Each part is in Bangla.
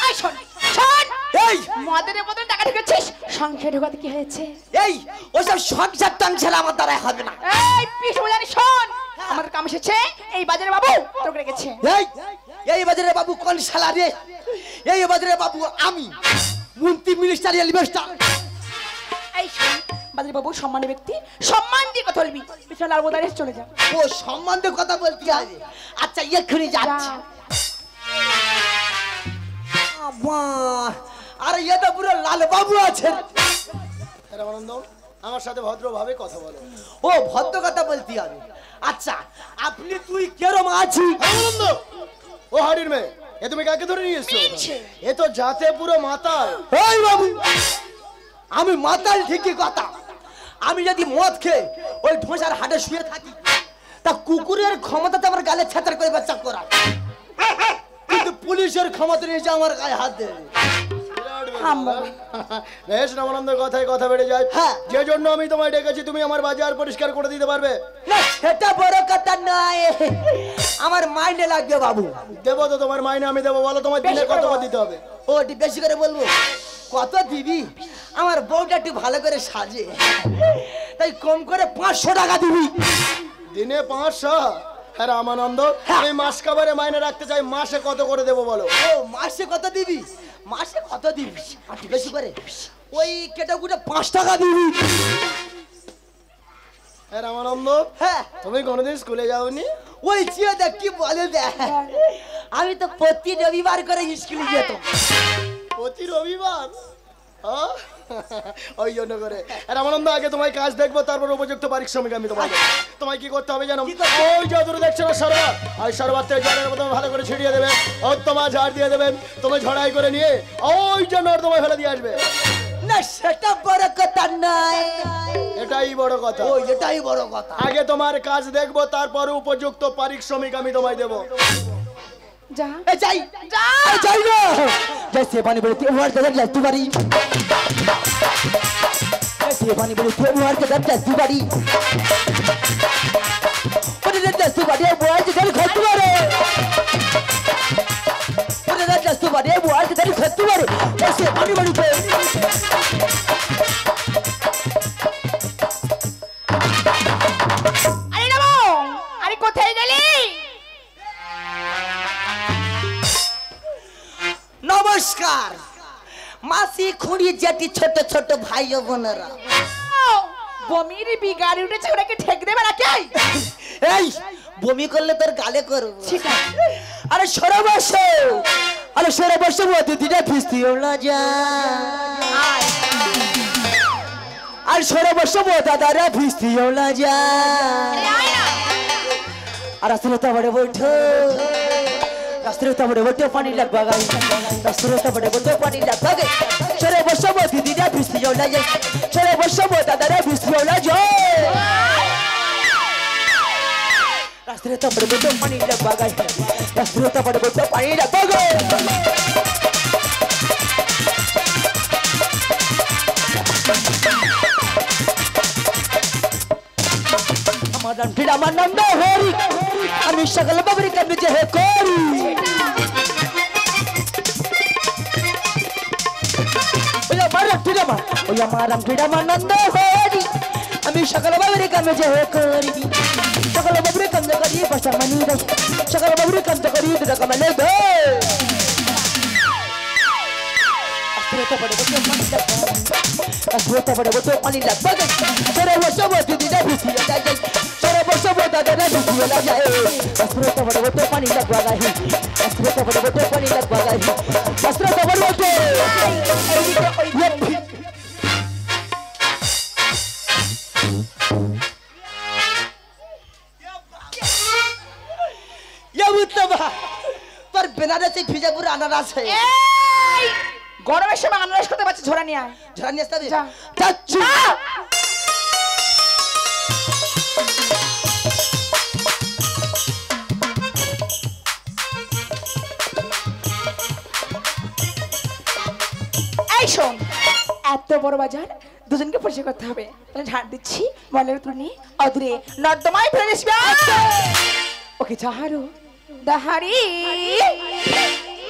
আই শোন শোন, এই মদের মতন টাকা ঢুকেছিস, সংসার ঢোকাতে কি হয়েছে? এই ওসব সংসার টাংসার আমার দ্বারা হবে না। এই পিস জানি শোন, আমাদের কাম এসেছে, এই বাজারে বাবু তোকে রেখেছে। এই বাজারে বাবু কোন শালা রে? এই বাজারে বাবু আমি মন্ত্রী মিনিস্টার এলিভেস্টার। এই শোন, বাজারে বাবু সম্মানী ব্যক্তি, সম্মান দিয়ে কথা বলবি, পিছনে আর বোদারে চলে যা। ও সম্মান দিয়ে কথা বলতে হবে? আচ্ছা এক্ষুনি যাচ্ছি। আরে এটা পুরো লাল বাবু আছেন। রামানন্দ, আমার সাথে ভদ্রভাবে কথা বলো। ও ভদ্র কথা বলতে হবে। আচ্ছা আপনি তুই কেরম আছিস? রামানন্দ, ও হাড়ির মেয়ে, এ তুমি কাকে ধরে নিয়ে এসছো? এ তো যাতে পুরো মাতাল। এই বাবু, আমি মাতাল ঠিকই কথা। আমি যদি মদ খেয়ে ওই ঢোসার হাটে শুয়ে থাকি, তা কুকুরের ক্ষমতাতে আমার গালে ছাতার করে বাচ্চা করা, কিন্তু পুলিশের ক্ষমতা নিয়ে যে আমার গায়ে হাত দেবে। বেশ, রামানন্দের কথায় কথা বেড়ে যায়। হ্যাঁ, যে জন্য আমি তোমায় ডেকেছি, তুমি আমার বাজার পরিষ্কার করে দিতে পারবে? না সেটা বড় কথা নয়, আমার মাইনে লাগবে বাবু। দেবো তো, তোমার মাইনে আমি দেবো। বলো তোমার দিনে কত দিতে হবে? ও বেশি করে বলবো? কত দিবি? আমার বউটা একটু ভালো করে সাজে, তাই কম করে 500 টাকা দিবি। দিনে 500? হ্যাঁ রামানন্দ, আমি মাস কাবারে মাইনে রাখতে চাই, মাসে কত করে দেবো বলো? ও মাসে কত দিবি? মাসে কত দিবি? একটু বেশি করে ওই কেটে কুটে 5 টাকা দিবি। হ্যাঁ রামানন্দ, হ্যাঁ তুমি কোনোদিন স্কুলে যাওনি? ওই চিয়ে দেখ কি বলে দেখ, আমি তো প্রতি রবিবার করে স্কুলে যেতাম। প্রতি রবিবার? ওই জন্য করে। রামানন্দ, আগে তোমায় কাজ দেখবো, তারপর উপযুক্ত পারিশ্রমিক আমি তোমায় দেবো। তোমায় কি করতে হবে জানো? ওই যে দূরে দেখছো না সরোবর, ওই সরোবর থেকে জলের মতো ভালো করে ছিটিয়ে দেবেন, ও তোমার ঝাড় দিয়ে দেবেন, তুমি ঝড়াই করে নিয়ে ওই যে নর্দমায় ফেলে দিয়ে আসবে। না সেটা বড় কথা নয়, এটাই বড় কথা। ওই এটাই বড় কথা। আগে তোমার কাজ দেখবো, তারপর উপযুক্ত পারিশ্রমিক আমি তোমায় দেবো। যা এ যাই যা যাই না, जैसे पानी बड़े त्योहार के दर तुम्हारी, जैसे पानी बड़े त्योहार के दर तुम्हारी, और दर तुम्हारी बुआई के दर खत तुम्हारे, और दर तुम्हारी बुआई के दर खत तुम्हारे, जैसे पानी बड़ी पे আরে নামো, আরে কোথায় গেলি? নমস্কার মাসি, খুঁড়ি, জেঠি, ছোট ছোট ভাই ও বোনেরা। বমির বিগাড়ি উঠেছে, ওটাকে ঠেক দেবে নাকি? এই বমি করলে তোর গালে করব। ঠিক আছে। আরে সরে বসো, আরে সরে বসো, ও দিদিটা ফিস্তিও না যা। আর সরে বসো, ও দাদারা ফিস্তিও না যা। আর আসলে তো বড় বৈঠো, রাস্তায় তো বড় বড় পানি লাগবা গাই, রাস্তায় তো বড় বড় পানি লাগবা গাই। সরে বসো, ও দিদিটা ফিস্তিও না যা। সরে বসো, ও দাদারা ফিস্তিও না যা। রাস্তায় তো বড় বড় পানি লাগবা গাই, রাস্তায় তো বড় বড় পানি লাগবা গাই। আমার নাম রামানন্দ হরি, আমি সকল বাবরি কামে যে হে করি। ওই আমার নাম রামানন্দ হরি, আমি সকল বাবরি কামে যে হে করি। সকল বাবরি কামে করি পয়সা মানি দে, সকল বাবরি কামে করি দুটা কামালে দে। আস্তে বড় বড় পানি লাগবা, আস্তে বড় বড় পানি লাগবা। সরে বসো, দিদিটা ভিসিয়ে যায়, সরে বসো, দাদারা ভিসিয়ে যায়। আস্তে বড় বড় পানি লাগবা গাই, আস্তে বড় বড় পানি লাগবা গাই, আস্তে বড় বড়। তোর বেনারসি ভিজাপুর আনারস আছে। গরমের সময় আনারস করতে পারছি, ঝোরা নিয়ে আয়। ঝরা নিয়ে আসতে হবে। যা। যাচ্ছি। এই শোন, এত বড় বাজার, দুজনকে পরিষ্কার করতে হবে। ঝাড় দিচ্ছি, মলের তুলি অদূরে নর্দমায় ফেলে দিস। ওকে ঝাড়ো দাহারি।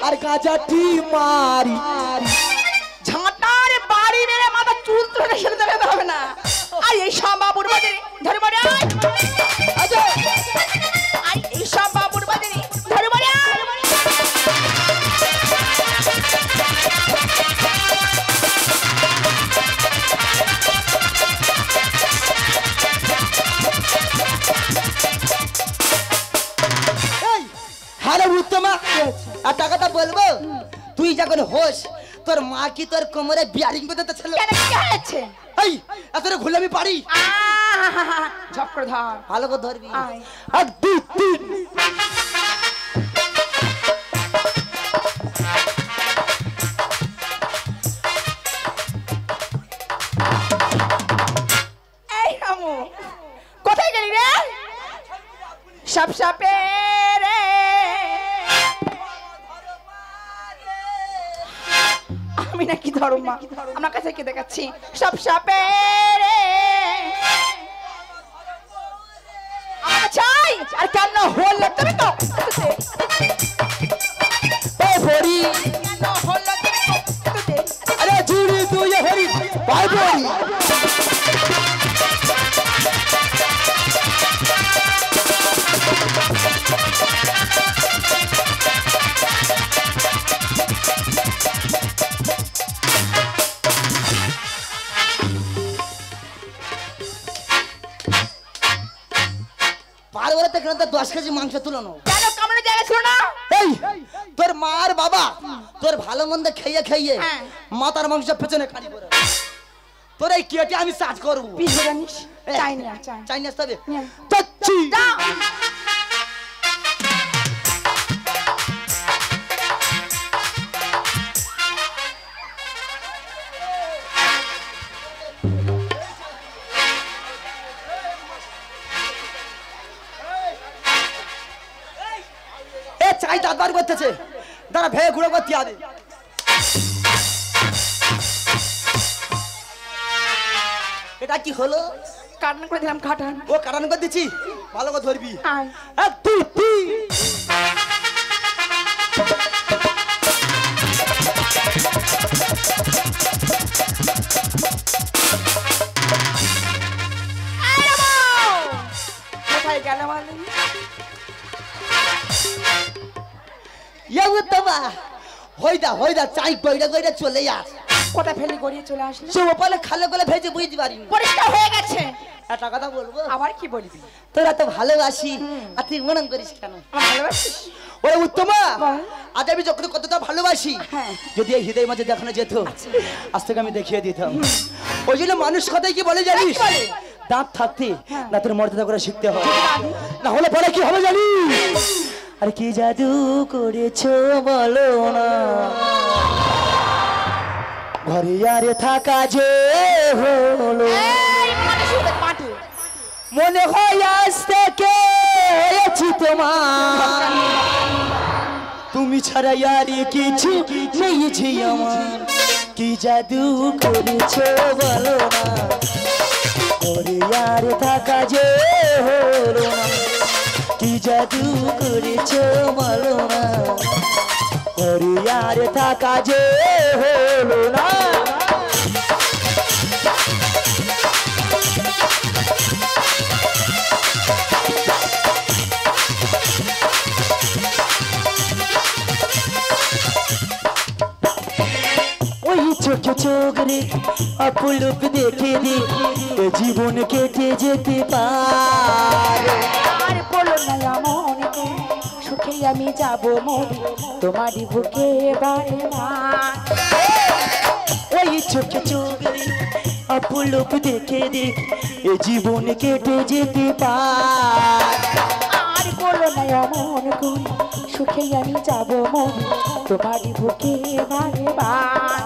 আর গাজাটি মারি। ঝাঁটার বাড়ি মেরে মাথা চুল তুলে সেরে দেবে হবে না। আর এই সব বাবুর বাজারে ধরে মারে আচ্ছা আর এই সব বাবুর বাজারে ধরে মারে হ্যালো উত্তমা, আর টাকাটা বলবো? তুই যখন হোস তোর মা কি তোর কোমরে বিয়ারিং বেঁধেতে ছিল? কেন কি হয়েছে? এই এত ঘুরে আমি পারি? ঝপ করে ধর, ভালো করে ধরবি। আয়। 1 2 3 এই রামু কোথায় গেলি রে? সাপ সাপে রে আমি নাকি ধরো মা, আমার কাছে কে দেখাচ্ছি? সাপ সাপে রে আমার চাই আর কেন হল তুমি তো এই হরি, কেন হল তুমি তো আরে জুড়ি তুই হরি ভাই ভাই। পারবো না তো 10 কেজি মাংস তুলানো। কেন কামড়ে জায়গা ছিল না? এই তোর মা আর বাবা তোর ভালো মন্দ খেয়ে খেয়ে হ্যাঁ। মাথার মাংস পেছনে কাটি পড়ে। তোর এই কেটে আমি চাট করব। পিস জানিস চাই না চাই চাইনিজ তবে হ্যাঁ। চাচ্ছি। দাও এ চাই দাঁতবার করতেছে, দাঁড়া ভেয়ে ঘুরে করতে হবে। এটা কি হলো? কাটন করে দিলাম কাটান। ও কাটান করে দিচ্ছি, ভালো করে ধরবি। আয় 1 2 3 কোথায় গেল মানে? উত্তমা হইদা চাই কইরা কইরা চলে আস। কোথায় ফেলি গড়িয়ে চলে আসলে? সে ওপালে খালে গলে ভেজে বুঝতে পারিনি। পরিষ্কার হয়ে গেছে। একটা কথা বলবো? আবার কি বলবি? তোরা তো ভালোবাসি আর তুই মনে করিস কেন? আমার ভালোবাসিস? ওরে উত্তমা, বল। আজ আমি যখন কতটা ভালোবাসি, হ্যাঁ। যদি এই হৃদয় মাঝে দেখানো যেত আজ থেকে আমি দেখিয়ে দিতাম। ওই জন্য মানুষ কথাই কি বলে জানিস? কি বলে? দাঁত থাকতে হ্যাঁ। দাঁতের মর্যাদা করে শিখতে হয়, না হলে পরে কি হবে জানিস? আর কি জাদু করেছো বলো না, ঘরে আর থাকা যে হলো। এই মাটি শুতে মাটি। মনে হয় আজ থেকে হয়েছি তোমার, তুমি ছাড়া আর কিছু নেই যে আমার। কি জাদু করেছো বলো না, ঘরে আর থাকা যে হলো না। কি জাদু করেছো বলো না, ঘরে আর থাকা যে হলো না। ওই চোখে চোখ রে অপলক দেখে দে, এ জীবন কেটে যেতে পারে। আর বলো না এমন করে, সুখে আমি যাব মরে তোমারই বুকে বারে বার। ওই চোখে চোখ রে অপলক দেখে দে, এ জীবন কেটে যেতে পারে। আর বলো না এমন করে, সুখে আমি যাব মরে তোমারই বুকে বারে বার।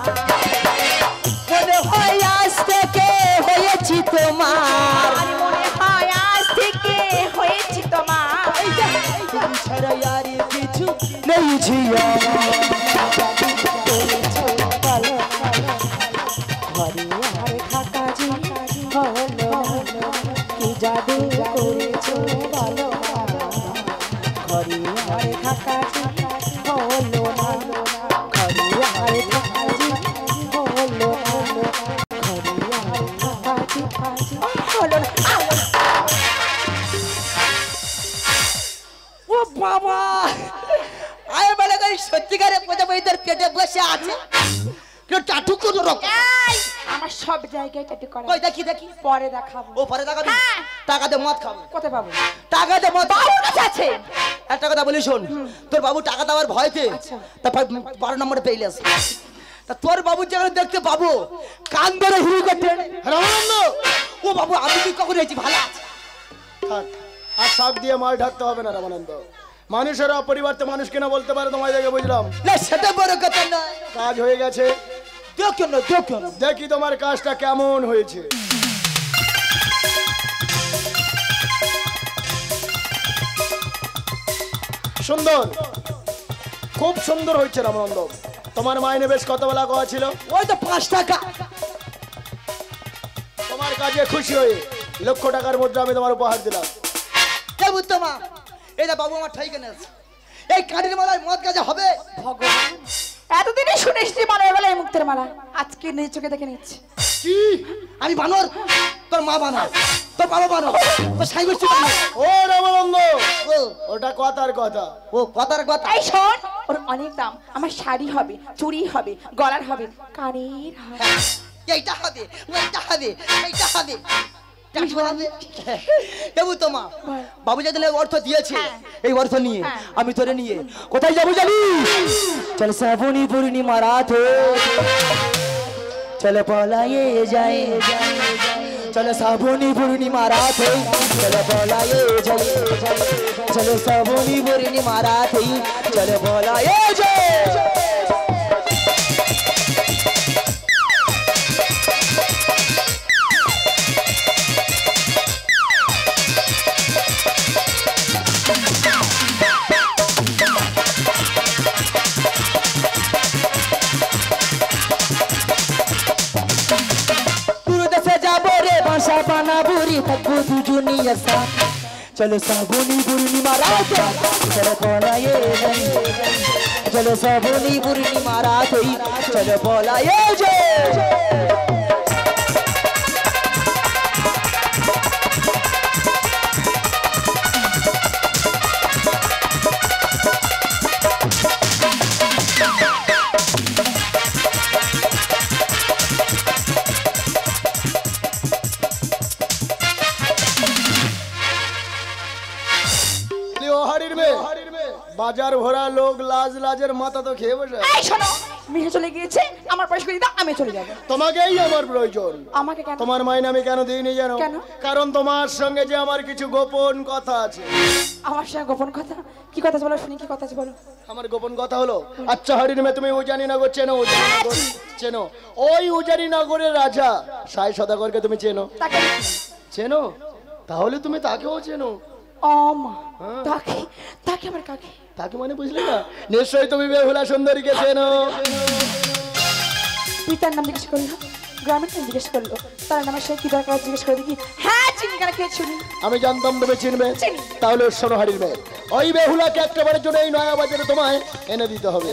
মনে হয় আজ থেকে হয়েছি তোমার, আর মনে হয় আজ থেকে হয়েছি তোমার। তুমি ছাড়া আর কিছু নেই যে আমার। করেছো বলো ঘরে আর থাকা যে হলো না, কি জাদু করেছো বলো ঘরে আর থাকা যে হলো না। সত্যিকারে প্রজাপতিদের পেটে বসে আছে কেউ টাটু কোনো রকম এই, আমার সব জায়গায় ট্যাটু করা। কই দেখি দেখি পরে দেখাবো। ও পরে টাকা দিবি হ্যাঁ। টাকা দে মদ খাবো কোথায় পাবো? টাকা দে মদ বাবুর কাছে আছে। একটা কথা বলি শোন তোর বাবু টাকা দেওয়ার ভয়তে আচ্ছা। তারপর 12 নম্বরে পেইলে আছে তা তোর বাবু যেখানে দেখতে পাবো কান ধরে হিরু করতে রামানন্দ ও বাবু আমি কি কখন হয়েছি ভালো আছে থাক আর শাক দিয়ে মাল ঢাকতে হবে না রামানন্দ মানুষেরা পরিবর্তে মানুষ কেন বলতে পারে তোমায় দেখে বুঝলাম না সেটা বড় কথা নয় কাজ হয়ে গেছে দেখো না দেখো না দেখি তোমার কাজটা কেমন হয়েছে সুন্দর খুব সুন্দর হয়েছে রামানন্দ তোমার মাইনে বেশ কত বেলা কওয়া ছিল ওই তো 5 টাকা তোমার কাজে খুশি হয়ে লক্ষ টাকার মুদ্রা আমি তোমার উপহার দিলাম কে বুঝতমা এটা বাবু আমার ঠাই কেন আছে এই কাঠের মালায় মদ কাজে হবে ভগবান, এতদিনই শুনে এসেছি মালার বেলায় মুক্তের মালা, আজকে নিজ চোখে দেখে নিচ্ছি। কি আমি বানর তোর মা বানর তোর বাবা বানর তোর সাই বসছি ও রামানন্দ ও ওটা কথার কথা ও কথার কথা এই শোন, ওর অনেক দাম। আমার শাড়ি হবে, চুড়ি হবে, গলার হবে, কানের হবে। এইটা হবে ওইটা হবে এইটা হবে টাকা হবে দেবু তোমা বাবু যেদিন অর্থ দিয়েছে এই অর্থ নিয়ে আমি তোরে নিয়ে কোথায় যাবো জানি চল শ্রাবণী পূর্ণিমা রাত চলে পলায়ে যায় চলে শ্রাবণী পূর্ণিমা রাত চলে পলায়ে যায় চলে শ্রাবণী পূর্ণিমা রাত চলে পলায়ে যায় বানাবুরি থাকবো দুজনই আসা চলো শ্রাবণী পূর্ণিমা রাত চলো পলায়ে যাই চলো শ্রাবণী পূর্ণিমা রাত চলো পলায়ে যাই বাজার ভরা লোক লাজ লাজের মাথা তো খেয়ে বসে এই শোনো, মিঠে চলে গিয়েছে, আমার পয়সা করে দাও, আমি চলে যাবো। তোমাকেই আমার প্রয়োজন। আমাকে কেন? তোমার মাইনে আমি কেন দিইনি জানো? কেন? কারণ তোমার সঙ্গে যে আমার কিছু গোপন কথা আছে। আমার সঙ্গে গোপন কথা? কি কথা বলো শুনি, কি কথা আছে বলো। আমার গোপন কথা হলো, আচ্ছা হরিণ মে তুমি উজানি নগর চেনো? উজানি নগর চেনো? ওই উজানি নগরের রাজা সাই সদাগরকে তুমি চেনো? তাকে চেনো? তাহলে তুমি তাকেও চেনো? মা, তাকে তাকে আমার কাকে? তাকে মানে বুঝলে না? নিশ্চয়ই তুমি বেহুলা সুন্দরীকে চেনো। পিতার নাম জিজ্ঞেস করলো, গ্রামের নাম জিজ্ঞেস করলো, তার নামের সাথে কি দরকার জিজ্ঞেস করে দেখি। হ্যাঁ চিনি, কেন কে শুনি? আমি জানতাম তুমি চিনবে। চিনি। তাহলে শোনো হারির মেয়ে, ওই বেহুলাকে একটাবারের জন্য এই নয়া বাজারে তোমায় এনে দিতে হবে।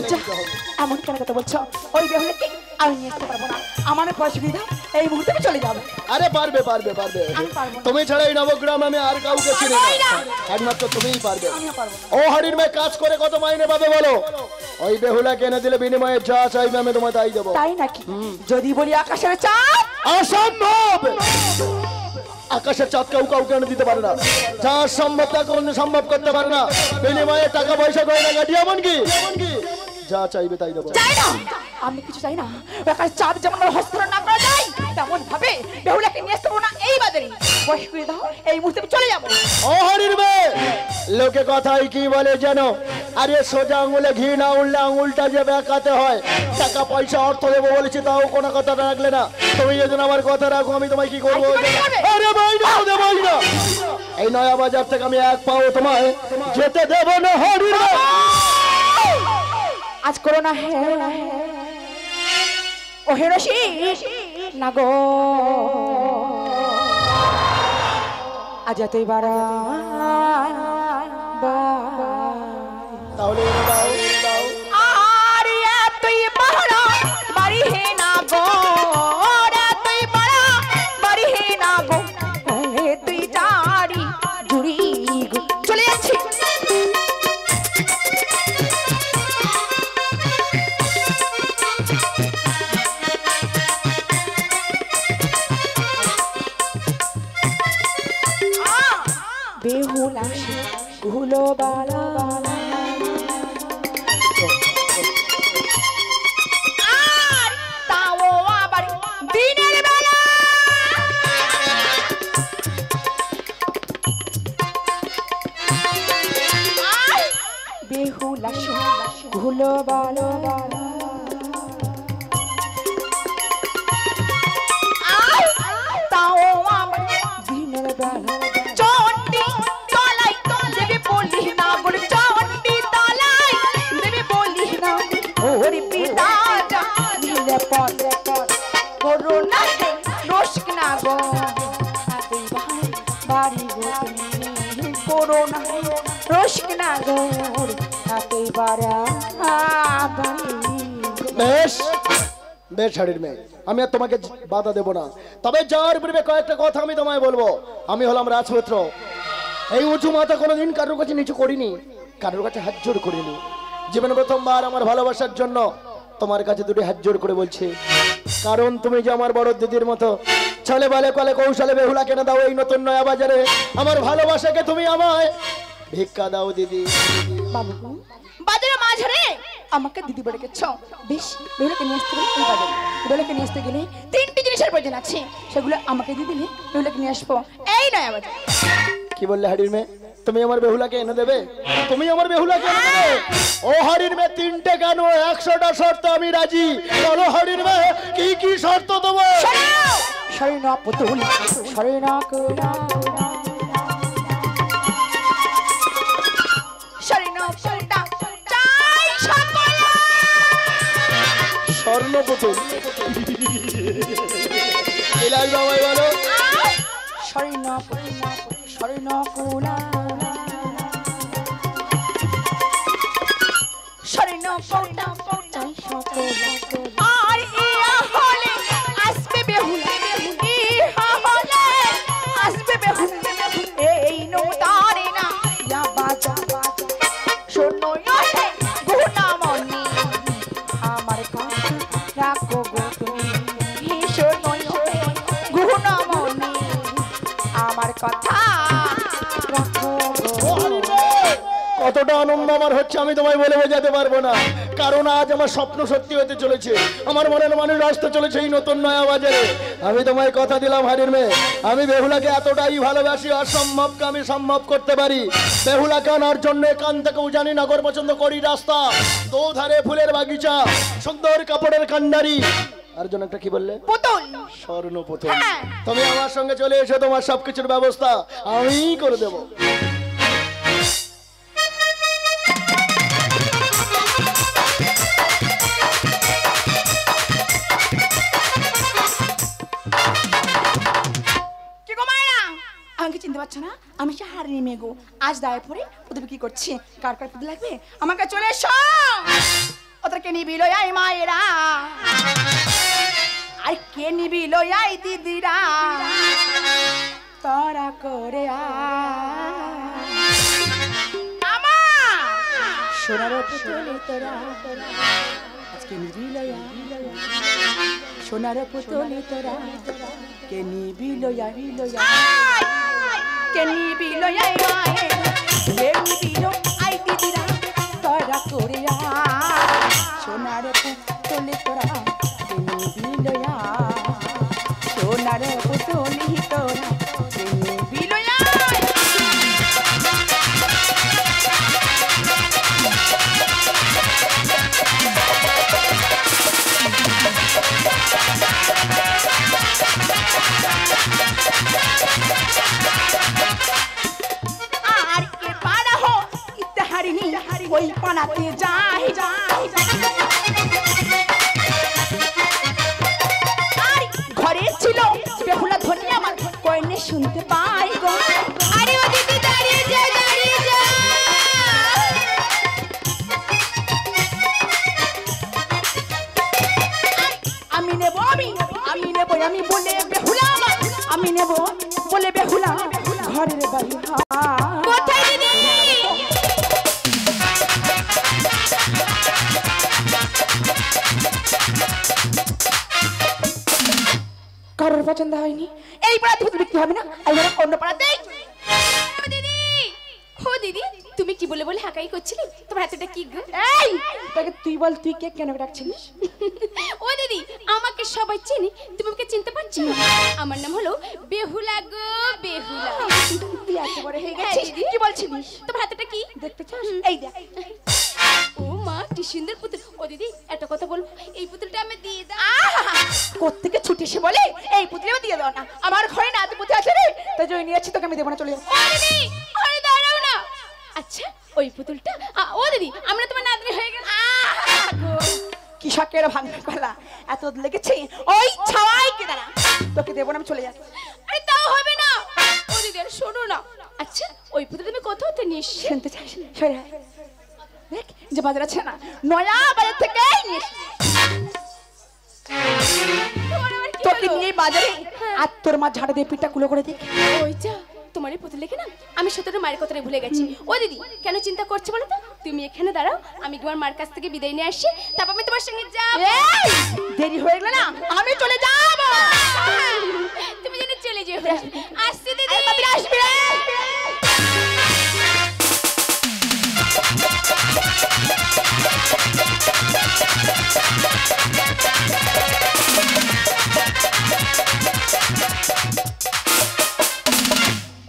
এমন কেন কথা বলছো? ওই বেহুলাকে আমি নিয়ে আসতে পারবো না, আমার পয়সা দিয়ে দাও, এই মুহূর্তে আমি চলে যাবো। আরে পারবে পারবে পারবে, আমি পারবো না। তুমি ছাড়া এই নবগ্রাম আমি আর কাউকে চিনি পারি না, না। একমাত্র তুমিই পারবে। আমিও পারবো না। ও হারির মেয়ে, কাজ করে কত মাইনে পাবে বলো? ওই বেহুলাকে এনে দিলে বিনিময়ে যা চাইবে আমি তোমায় তাই দেবো। তাই নাকি? যদি বলি আকাশের চাঁদ? অসম্ভব! আকাশের চাঁদ কেউ কাউকে এনে দিতে পারে না, যা সম্ভব তা কোনো সম্ভব করতে পারে না। বিনিময়ে টাকা পয়সা করে না গাড়ি, এমনকি যা চাইবে তাই দেবো। চাই না, আমি কিছু চাই না। আকাশের চাঁদ যেমন হস্তরণ না করা যায়, তেমন ভাবে বেহুলাকে নিয়ে আসতে পারবো না এই বাজারে। পয়সা করে দাও, এই মুহূর্তে আমি চলে যাবো। ও হরির মেয়ে, লোকে কথাই কি বলে জানো? আরে সোজা আঙুলে ঘি না উঠলে আঙুলটা যে বেঁকাতে হয়। টাকা পয়সা অর্থ দেবো বলেছি, তাও কোনো কথা রাখলে না। তুমি যদি আমার কথা রাখো আমি তোমায় কি করবো? আরে ভাই না, দেবই না। এই নয়া বাজার থেকে আমি এক পাও তোমায় যেতে দেব না হরির মেয়ে। আজ করো না হে ও হেরসি না গো, আজ তুই বাড়া তাহলে এনে দাও, এনে দাও। আর তুই বাড়া বাড়ি হে না গো, তুই বাড়া বাড়ি হে না গো, তুই দাড়ি জুড়ি চলে যাচ্ছি। ধুলো বালা আর তাও আবার দিনের বেলা বেহুলা ধুলো বালা তাও আবার দিনের বেলা চন্ডী তলায় দেবে বলি না বলে চন্ডী তলায় দেবে বলি না ওরে পিতা দিলে পরে করোনা রোশক না গো বাড়ি গো করোনা রোশক না গো হাতে বাড়া বেশ বেশ হাড়ির মেয়ে, আমি আর তোমাকে বাধা দেব না, তবে যার পূর্বে কয়েকটা কথা আমি তোমায় বলবো। আমি হলাম রাজপুত্র, এই উঁচু মাথা কোনোদিন কারোর কাছে নিচু করিনি, কারোর কাছে হাত জোড় করিনি। জীবনে প্রথমবার আমার ভালোবাসার জন্য তোমার কাছে দুটি হাত জোড় করে বলছি, কারণ তুমি যে আমার বড় দিদির মতো ছলে বলে কলে কৌশলে বেহুলা কেন দাও এই নতুন নয়া বাজারে। আমার ভালোবাসাকে তুমি আমায় ভিক্ষা দাও দিদি। বাবু বাজারে মাঝারে আমাকে দিদি বলে গেছ, বেশ বেহুলাকে নিয়ে আসতে গেলে এই বাজারে বেহুলাকে নিয়ে আসতে গেলে তিনটি জিনিসের প্রয়োজন আছে, সেগুলো আমাকে দিয়ে দিলে বেহুলাকে নিয়ে আসবো এই নয়া বাজারে। কি বললে হাড়ির মেয়ে, তুমি আমার বেহুলাকে এনে দেবে? তুমি আমার বেহুলাকে এনে দেবে? ও হাড়ির মেয়ে, তিনটে কেন 100টা শর্ত আমি রাজি। বলো হাড়ির মেয়ে কি কি শর্ত দেবো? শরীনা পুতুল শরীনা কুলা শরীনা পুতুলটা চাই সকলা স্বর্ণ পুতুল এলাই বাবাই বলো শরীনা শরীনা কুলা শরীনা পুতুলটা চাই সকলা আর ইয়া হলে আসবে বেহুলা ইহা হলে আসবে বেহুলা এই নৌতারে না ইয়া বাজা শোনো ইয়ে গুণামণি আমার কথা রাখো গো তুমি শোনো ইয়ে গুণামণি আমার কথা রাখো গো। কতটা আনন্দ আমার হচ্ছে আমি তোমায় বলে বোঝাতে পারবো না, কারণ আজ আমার স্বপ্ন সত্যি হতে চলেছে, আমার মনের মানুষ আসতে চলেছে এই নতুন নয়া বাজারে। আমি তোমায় কথা দিলাম হাড়ির মেয়ে, আমি বেহুলাকে এতটাই ভালোবাসি, অসম্ভবকে আমি সম্ভব করতে পারি। বেহুলাকে আনার জন্য এখান থেকে উজানি নগর পর্যন্ত করি রাস্তা, দুধারে ফুলের বাগিচা, সুন্দর কাপড়ের কান্ডারি, আর জন্য একটা কি বললে পুতুল স্বর্ণ পুতুল। তুমি আমার সঙ্গে চলে এসো, তোমার সবকিছুর ব্যবস্থা আমি করে দেবো। আমাকে চিনতে পারছো না? আমি সে হারিয়ে মেয়ে গো, আজ দায়ে পরে ওদের কি করছি, কার কার পুতুল লাগবে আমাকে চলে এসো। ওদেরকে নিবি লই মায়েরা, আর কে নিবি লই দিদিরা, তোরা করে আমার সোনার পুতুলি তোরা আজকে নিবি লই সোনার পুতুলি তোরা কে নিবি লই কে নিবি লই কে নিবি লই দিদিরা, তোরা করে সোনার পুতুলি তোরা কে নিবি লই সোনার পুতুলি তোরা কে নিবি লই। আর কে পাড়া হো ইত্যাহারিনি ওই পানাতে যাই আর ঘরে ছিল বেহুলা ধ্বনি আমার কইনে শুনতে পাই গো। আরে ও দিদি দাঁড়িয়ে যা আমি নেব আমি বলে বেহুলা আমি নেব বলে বেহুলা ঘরের বাড়ি কোথায় দিদি কারোর পছন্দ হয়নি, এই পাড়াতে বিক্রি হবে না, এই অন্য পাড়াতে দিদি ও দিদি তুমি কি বলে বলে হাকাই করছিলে? তোমার হাতেটা কি গো? এই তাকে তুই বল, তুই কে কেন ডাকছিলিস? ও দিদি, আমাকে সবাই চিনি, তুমি আমাকে চিনতে পারছো না? আমার নাম হলো বেহুলা গো, বেহুলা। তুই এত বড় হয়ে গেছিস, কি বলছিলিস? তোমার হাতেটা কি দেখতে চাস? এই দেখ। ও মা, কি সুন্দর পুতুল। ও দিদি, একটা কথা বলবো, এই পুতুলটা আমি দিয়ে দাও। কোত্থেকে ছুটি এসে বলে এই পুতুল আমি দিয়ে দাও না, আমার ঘরে না তুই পুতুল আছে রে, তাই জন্য নিয়ে যাচ্ছি, তোকে আমি দেবো না, চলে যা। ও দিদি, আরে দাঁড়াও না। আচ্ছা, ওই পুতুলটা ও দিদি, আমরা তোমার নাতনি হয়ে গেল। কি শখের ভাঙা গলা, এত লেগেছে ওই ছাওয়াই কে দাঁড়া, তোকে দেবো না, আমি চলে যাচ্ছি। আরে তাও হবে না। ও দিদি, আর শোনো না। আচ্ছা, ওই পুতুল তুমি কোথাও তো নিয়ে এসেছো? শুনতে চাস? সরে আয়। দেখ যে বাজার আছে না, নয়া বাজার থেকে নিয়ে এসেছি। তোমার আবার কি তোকে হলো? নিয়ে বাজারে আর তোর মা ঝাড়ে দিয়ে পিঠটা কুলো করে দিই। ওই যা, তোমার এই পুতুল দেখে না আমি সত্যি মায়ের কথাটা ভুলে গেছি। ও দিদি, কেন চিন্তা করছো বলো তো? তুমি এখানে দাঁড়াও, আমি তোমার মার কাছ থেকে বিদায় নিয়ে আসি, তারপর আমি তোমার সঙ্গে যাব। এই দেরি হয়ে গেল না, আমি চলে যাব। তুমি যেন চলে যেও। আসছি দিদি। আসবি রে।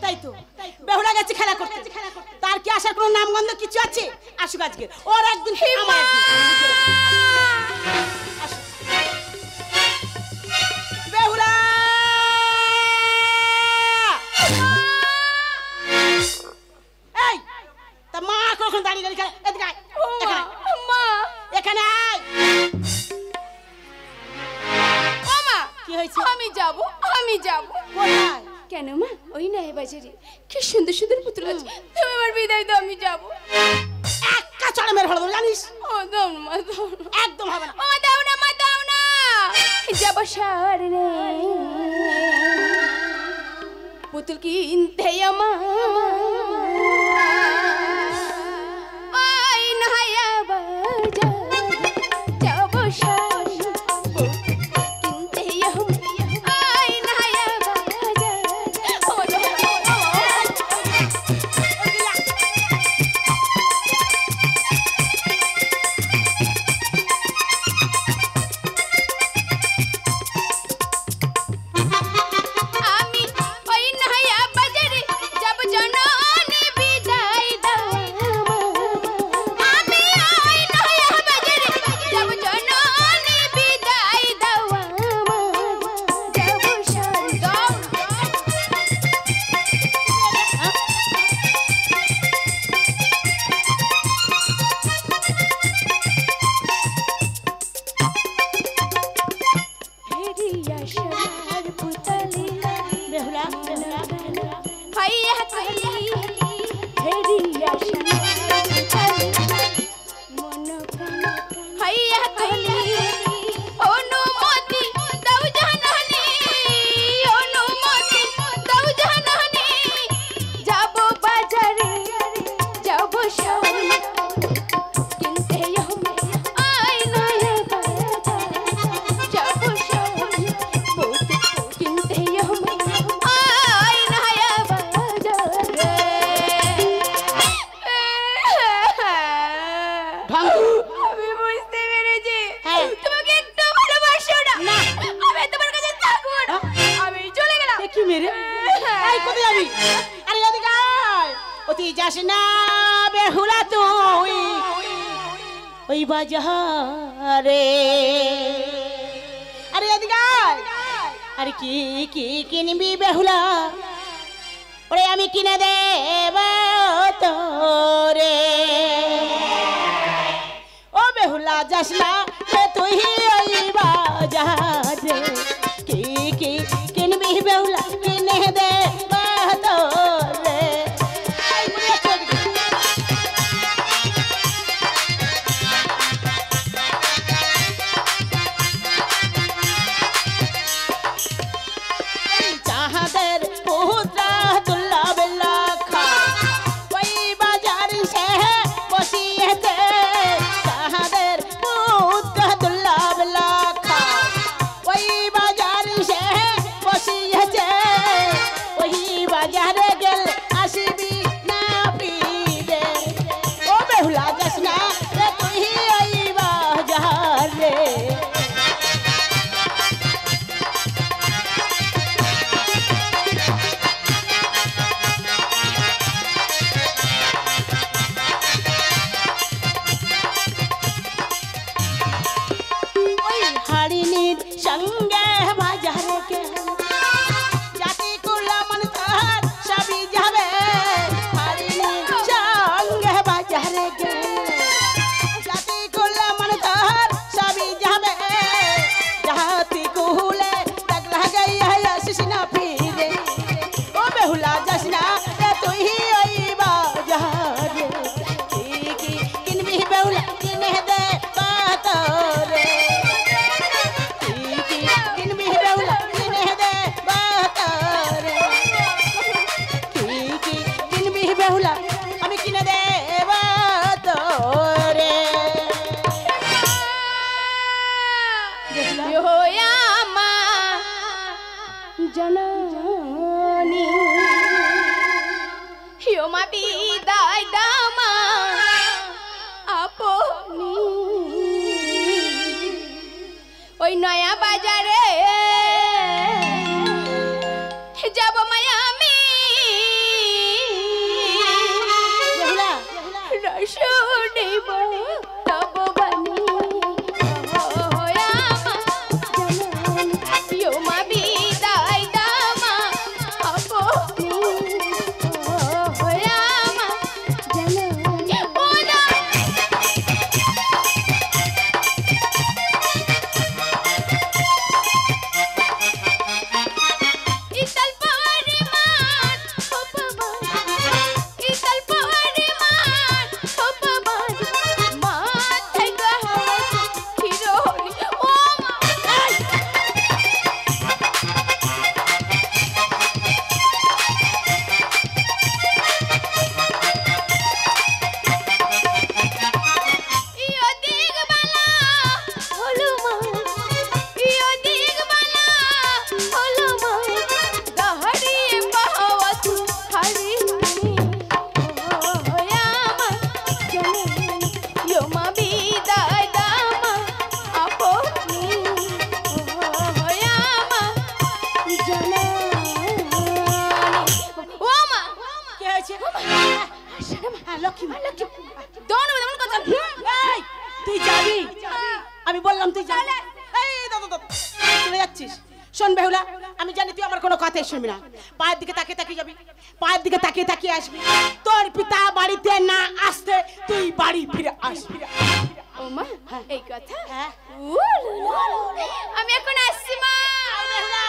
তাই তো বেহুলা গেছে খেলা করতে, তার কি আসার কোনো নামগন্ধ কিছু আছে? আসুক আজকে, ওর একদিন আমার একদিন। আসো। বেহুলা, এই তা মা কখন দাঁড়িয়ে দাঁড়িয়ে খেলা? এদিকে আয়, ও মা, মা, এখানে আয়। ও মা, কি হয়েছে? আমি যাব, আমি যাব। কোথায়? কেন মা? ওই না এই বাজারে কি সুন্দর সুন্দর পুতুল আছে, তুমি আমার বিদায় দাও, আমি যাব। একা চড়ে মেরে ফেলবো, জানিস? ও দাও না মা, দাও না। একদম হবে না। ও দাও না মা, দাও না। যাব সারে পুতুল কিনতে আমার ওই নয়া বাজার যাব সারে কিনতে ওই নয়া বাজার। ও আমি ওই নয়া বাজারে যাব জননী বিদায় দাও। আমি ওই নয়া বাজারে যাব জননী বিদায় দাও। যাব সন্ধ্যা হেরিয়া সবার পুতলি বেহুলা, বেহুলা, হাইয়া কলি হেরিয়া সবার পুতলি মন প্রাণ হাইয়া কলি অনুমতি দাও জাননী, অনুমতি দাও জাননী। যাব বাজারে যাব সব কিনতে আই নয়া বাজার। যাব সব কিনতে আই নয়া বাজার। ভাঙ। আমি বুঝতে পেরেছি হ্যাঁ। তোমাকে একটু ভালোবাসো না। আমি তোমার কাছে থাকবো না, আমি চলে গেলাম। কি মেরে? এই কোথায় যাবি? আরে এদিকে আয়। অতি যাস না বেহুলা তুই ওই বাজারে। আরে এদিকে আয়। আরে কি কি কিনবি বেহুলা? ওরে আমি কিনে দেব তোরে। ও বেহুলা যাস না রে তুই ওই বাজারে। কি কি কিনবি বেহুলা? কিনে দেব তোরে। এই বুড়িয়া চোখ দিকে। চাহাদের পুত্রা দুল্লা বেল্লা খা ওই বাজার সে বসিয়েছে। চাহাদের পুত্রা দুল্লা বেল্লা খা রে ওই হারিনীর সঙ্গে বাজারে গেল জাতি কুলা মন তার সবই যাবে হারিনীর সঙ্গে বাজারে গেল জাতি কুলা মন তার সবই যাবে জাতি কুলে দাগ লাগাই আসিস না ফিরে ও বেহুলা যাস না রে তুই ওই বাজারে কি কি কিনবি বেহুলা কিনে দে বাতরে কি কি কিনবি বেহুলা কিনে দে বাতরে কি কি কিনবি বেহুলা আমি কিনে দে বাতরে জননী হিও মা বিদায় দামা আপনি ওই নয়া বাজারে যাব মায়া আমি বেহুলা রস নেব তব বাণী হিও মা বিদায় দামা আপনি তুই যাবি আমি বললাম তুই যাবি এই দাদা চলে যাচ্ছিস শোন বেহুলা আমি জানি তুই আমার কোনো কথাই শুনবি না পায়ের দিকে তাকিয়ে তাকিয়ে যাবি পায়ের দিকে তাকিয়ে তাকিয়ে আসবি তোর পিতা বাড়িতে না আসতে তুই বাড়ি ফিরে আসবি ও মা এই কথা হ্যাঁ আমি এখন আসছি মা বেহুলা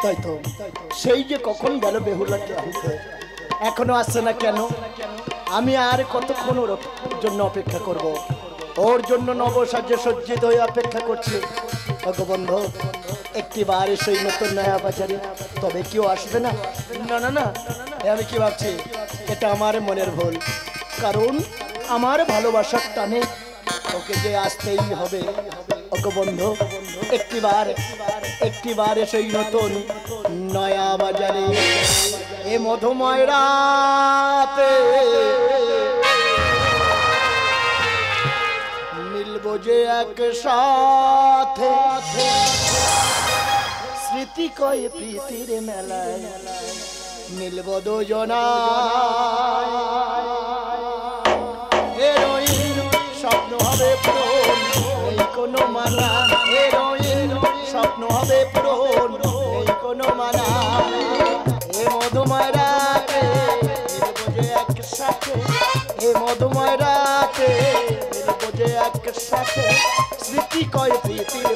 তাই তো সেই যে কখন গেল বেহুলাকে আনতে এখনো আসছে না কেন আমি আর কতক্ষণ ওর জন্য অপেক্ষা করব ওর জন্য নবসাজ্যে সজ্জিত হয়ে অপেক্ষা করছি ভগবন্ধু একটিবার সেই নতুন নয়া বাজারে তবে কেউ আসবে না না না না আমি কি ভাবছি এটা আমার মনের ভুল কারণ আমার ভালোবাসার টানে ওকে যে আসতেই হবে ভগবন্ধু একটিবার সেই নতুন নয়া বাজারে এ মধুময় রাতে মিলবো যে একসাথে স্মৃতি কয় প্রীতির মেলায় মিলবো দুজনা স্বপ্ন হবে পূরণ এই কোনো মানা স্বপ্ন হবে পূরণ এই কোনো মানা এ মধুময় রাতে মিলবো যে একসাথে এ মধুময় রাতে মিলবো যে একসাথে স্মৃতি কয় প্রীতির